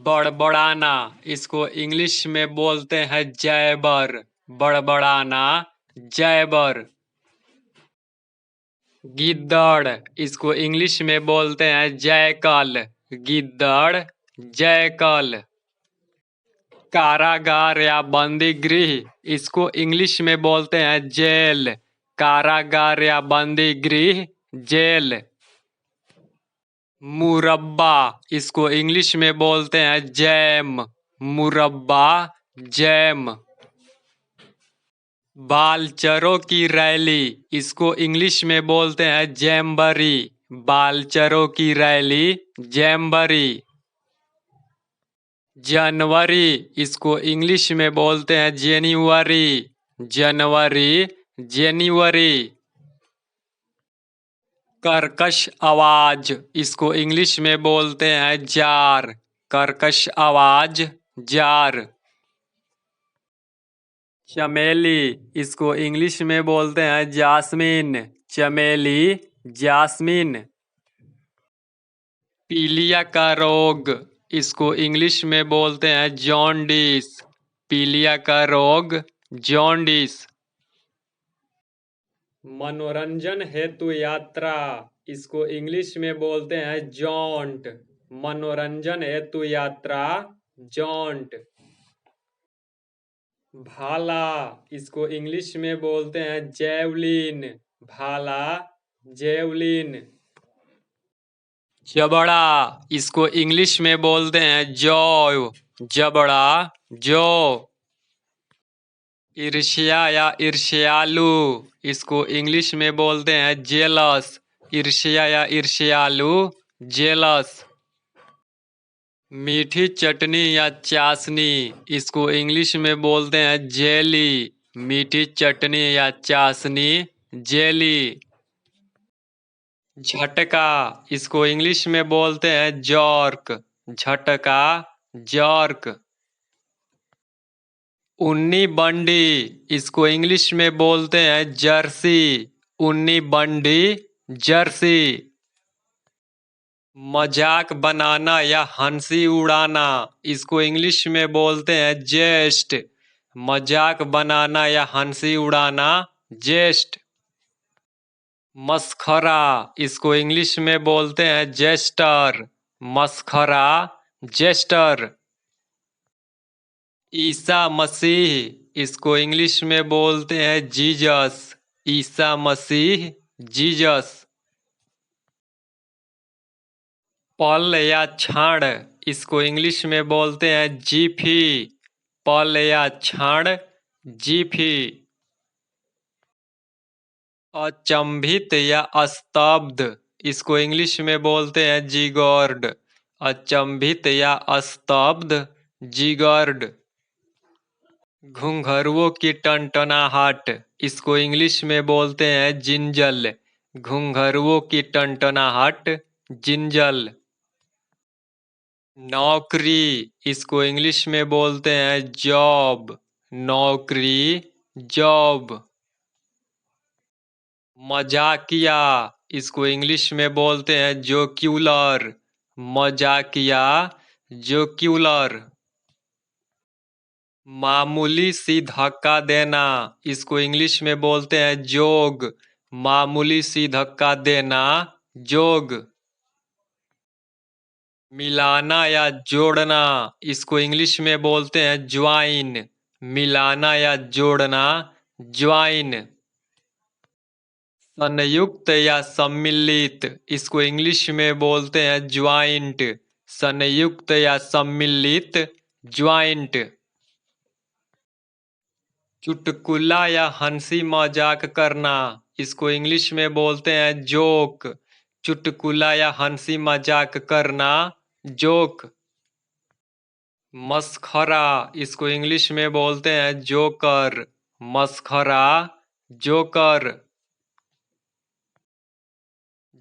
बड़बड़ाना, इसको इंग्लिश में बोलते हैं जैबर। बड़बड़ाना, जैबर। गिद्दड़, इसको इंग्लिश में बोलते हैं जैकल। गिद्दड़, जैकल। कारागार या बंदी गृह, इसको इंग्लिश में बोलते हैं जेल। कारागार या बंदी गृह, जेल। मुरब्बा, इसको इंग्लिश में बोलते हैं जैम। मुरब्बा, जैम। बालचरों की रैली, इसको इंग्लिश में बोलते हैं जैमबरी। बालचरों की रैली, जैमबरी। जनवरी, इसको इंग्लिश में बोलते हैं जेन्युअरी। जनवरी, जेन्युअरी। कर्कश आवाज, इसको इंग्लिश में बोलते हैं जार। कर्कश आवाज, जार। चमेली, इसको इंग्लिश में बोलते हैं जास्मीन। चमेली, जास्मीन। पीलिया का रोग, इसको इंग्लिश में बोलते हैं जॉन्डिस। पीलिया का रोग, जॉन्डिस। मनोरंजन हेतु यात्रा, इसको इंग्लिश में बोलते हैं जॉन्ट। मनोरंजन हेतु यात्रा, जॉन्ट। भाला, इसको इंग्लिश में बोलते हैं जैवलिन। भाला, जैवलिन। जबड़ा, इसको इंग्लिश में बोलते हैं जौ। जबड़ा, जौ। ईर्ष्या या ईर्ष्यालु, इसको इंग्लिश में बोलते हैं जेलस। ईर्ष्या या ईर्ष्यालु, जेलस। मीठी चटनी या चाशनी, इसको इंग्लिश में बोलते हैं जेली। मीठी चटनी या चाशनी, जेली। झटका, इसको इंग्लिश में बोलते हैं जॉर्क। झटका, जॉर्क। उन्नी बंडी, इसको इंग्लिश में बोलते हैं जर्सी। उन्नी बंडी, जर्सी। मजाक बनाना या हंसी उड़ाना, इसको इंग्लिश में बोलते हैं जेस्ट। मजाक बनाना या हंसी उड़ाना, जेस्ट। मस्खरा, इसको इंग्लिश में बोलते हैं जेस्टर। मस्खरा, जेस्टर। ईसा मसीह, इसको इंग्लिश में बोलते हैं जीजस। ईसा मसीह, जीजस। पल या क्षण, इसको इंग्लिश में बोलते हैं जीफी। पल या क्षण, जीफी। अचंभित या स्तब्ध, इसको इंग्लिश में बोलते हैं जिगर्ड। अचंभित या स्तब्ध, जिगर्ड। घुंघरुओं की टनटनाहट, इसको इंग्लिश में बोलते हैं जिंजल। घुंघरुओं की टनटनाहट, जिंजल। नौकरी, इसको इंग्लिश में बोलते हैं जॉब। नौकरी, जॉब। मजाकिया, इसको इंग्लिश में बोलते हैं जोक्यूलर। मजाकिया, जोक्यूलर। मामूली सी धक्का देना, इसको इंग्लिश में बोलते हैं जोग। मामूली सी धक्का देना, जोग। मिलाना या जोड़ना, इसको इंग्लिश में बोलते हैं ज्वाइन। मिलाना या जोड़ना, ज्वाइन। संयुक्त या सम्मिलित, इसको इंग्लिश में बोलते हैं ज्वाइंट। संयुक्त या सम्मिलित, ज्वाइंट। चुटकुला या हंसी मजाक करना, इसको इंग्लिश में बोलते हैं जोक। चुटकुला या हंसी मजाक करना, जोक। मस्खरा, इसको इंग्लिश में बोलते हैं जोकर। मस्खरा, जोकर।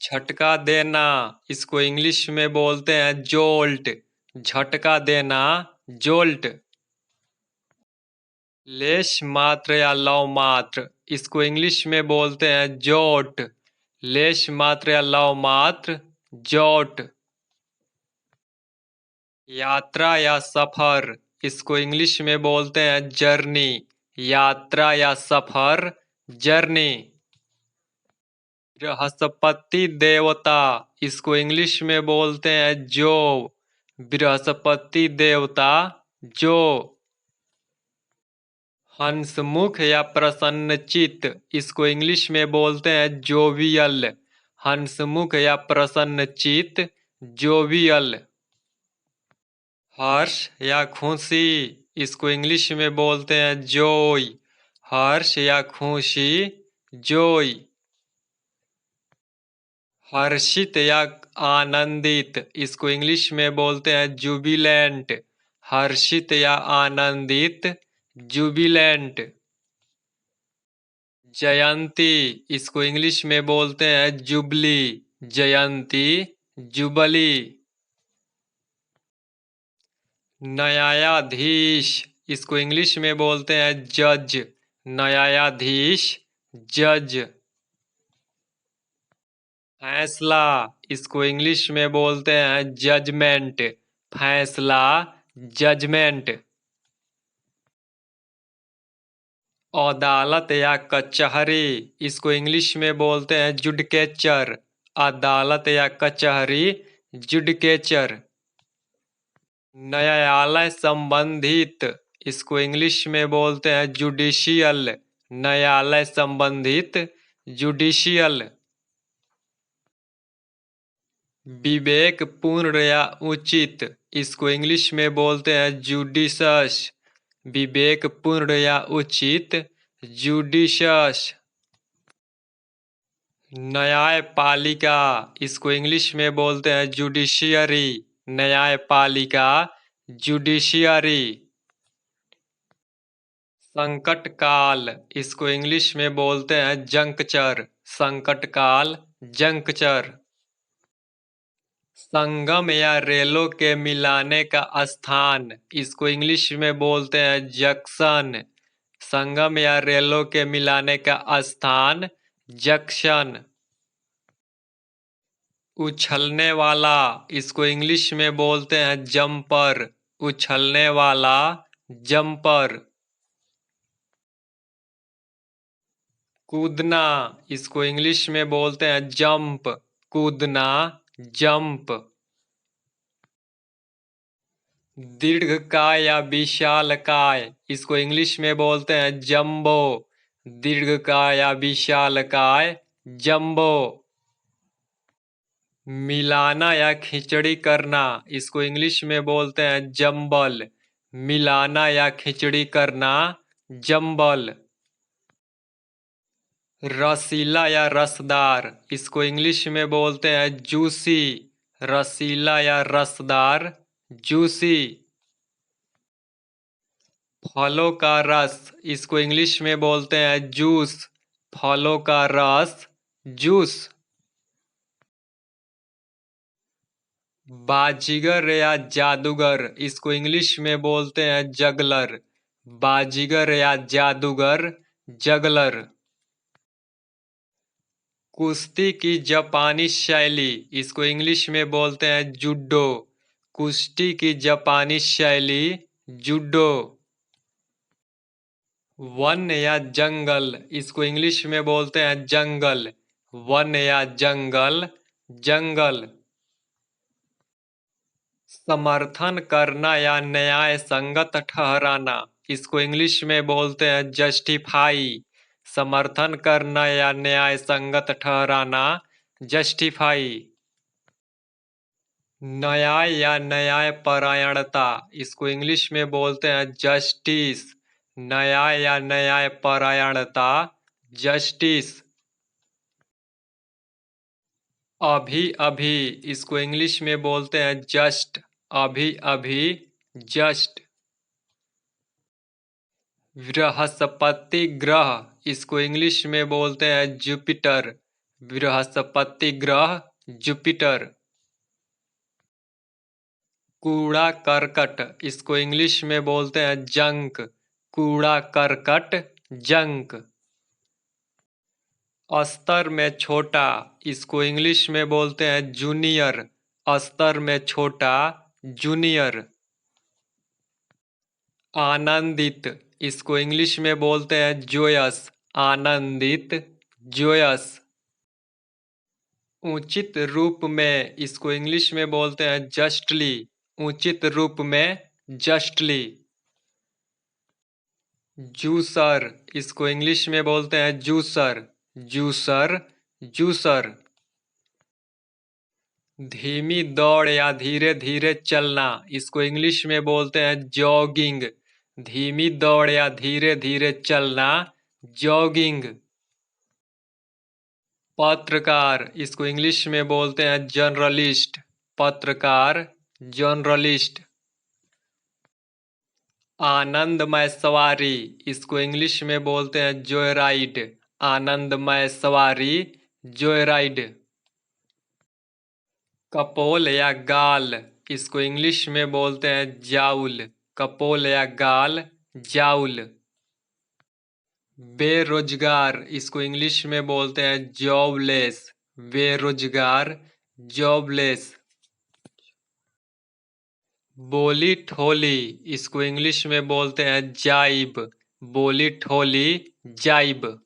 झटका देना, इसको इंग्लिश में बोलते हैं जोल्ट। झटका देना, जोल्ट। लेश मात्र या लव मात्र, इसको इंग्लिश में बोलते हैं जोट। लेश मात्र या लव मात्र, जोट। यात्रा या सफर, इसको इंग्लिश में बोलते हैं जर्नी। यात्रा या सफर, जर्नी। बृहस्पति देवता, इसको इंग्लिश में बोलते हैं जो। बृहस्पति देवता, जो। हंसमुख या प्रसन्नचित्त, इसको इंग्लिश में बोलते हैं जोवियल। हंसमुख या प्रसन्नचित्त, जोवियल। हर्ष या खुशी, इसको इंग्लिश में बोलते हैं जोय। हर्ष या खुशी, जोय। हर्षित या आनंदित, इसको इंग्लिश में बोलते हैं जुबिलेंट। हर्षित या आनंदित, जुबिलेंट। जयंती, इसको इंग्लिश में बोलते हैं जुबली। जयंती, जुबली। न्यायाधीश, इसको इंग्लिश में बोलते हैं जज। न्यायाधीश, जज। फैसला, इसको इंग्लिश में बोलते हैं जजमेंट। फैसला, जजमेंट। अदालत या कचहरी, इसको इंग्लिश में बोलते हैं जुडिकेचर। अदालत या कचहरी, जुडिकेचर। न्यायालय संबंधित, इसको इंग्लिश में बोलते हैं जुडिशियल। न्यायालय संबंधित, जुडिशियल। विवेकपूर्ण या उचित, इसको इंग्लिश में बोलते हैं जुडिशस। विवेकपूर्ण या उचित, जुडिशस। न्यायपालिका, इसको इंग्लिश में बोलते हैं जुडिशियरी। न्यायपालिका, जुडिशियरी। संकट काल, इसको इंग्लिश में बोलते हैं जंक्चर। संकट काल, जंक्चर। संगम या रेलों के मिलाने का स्थान, इसको इंग्लिश में बोलते हैं जंक्शन। संगम या रेलों के मिलाने का स्थान, जंक्शन। उछलने वाला, इसको इंग्लिश में बोलते हैं जंपर। उछलने वाला, जंपर। कूदना, इसको इंग्लिश में बोलते हैं जंप। कूदना, जंप। दीर्घकाय या विशालकाय, इसको इंग्लिश में बोलते हैं जंबो। दीर्घकाय या विशालकाय, जंबो। मिलाना या खिचड़ी करना, इसको इंग्लिश में बोलते हैं जंबल। मिलाना या खिचड़ी करना, जंबल। रसीला या रसदार, इसको इंग्लिश में बोलते हैं जूसी। रसीला या रसदार, जूसी। फलों का रस, इसको इंग्लिश में बोलते हैं जूस। फलों का रस, जूस। बाजीगर या जादूगर, इसको इंग्लिश में बोलते हैं जगलर। बाजीगर या जादूगर, जगलर। कुश्ती की जापानी शैली, इसको इंग्लिश में बोलते हैं जूडो। कुश्ती की जापानी शैली, जूडो। वन या जंगल, इसको इंग्लिश में बोलते हैं जंगल। वन या जंगल, जंगल। समर्थन करना या न्याय संगत ठहराना, इसको इंग्लिश में बोलते हैं जस्टिफाई। समर्थन करना या न्याय संगत ठहराना, जस्टिफाई। न्याय या न्यायपरायणता, इसको इंग्लिश में बोलते हैं जस्टिस। न्याय या न्यायपरायणता, जस्टिस। अभी अभी, इसको इंग्लिश में बोलते हैं जस्ट। अभी अभी, जस्ट। बृहस्पति ग्रह, इसको इंग्लिश में बोलते हैं जुपिटर। बृहस्पति ग्रह, जुपिटर। कूड़ा करकट, इसको इंग्लिश में बोलते हैं जंक। कूड़ा करकट, जंक। अस्तर में छोटा, इसको इंग्लिश में बोलते हैं जूनियर। अस्तर में छोटा, जूनियर। आनंदित, इसको इंग्लिश में बोलते हैं जोयस। आनंदित, जोयस। उचित रूप में, इसको इंग्लिश में बोलते हैं जस्टली। उचित रूप में, जस्टली। जूसर, इसको इंग्लिश में बोलते हैं जूसर। Juicer, juicer. धीमी दौड़ या धीरे धीरे चलना, इसको इंग्लिश में बोलते हैं जॉगिंग। धीमी दौड़ या धीरे धीरे चलना, जॉगिंग। पत्रकार, इसको इंग्लिश में बोलते हैं जर्नलिस्ट। पत्रकार, जर्नलिस्ट। आनंदमय सवारी, इसको इंग्लिश में बोलते हैं जोयराइड। आनंदमय सवारी, जोयराइड। कपोल या गाल, इसको इंग्लिश में बोलते हैं जाउल। कपोल या गाल, जाउल। बेरोजगार, इसको इंग्लिश में बोलते हैं जॉबलेस। बेरोजगार, जॉबलेस। बोली ठोली, इसको इंग्लिश में बोलते हैं जाइब। बोली ठोली, जाइब।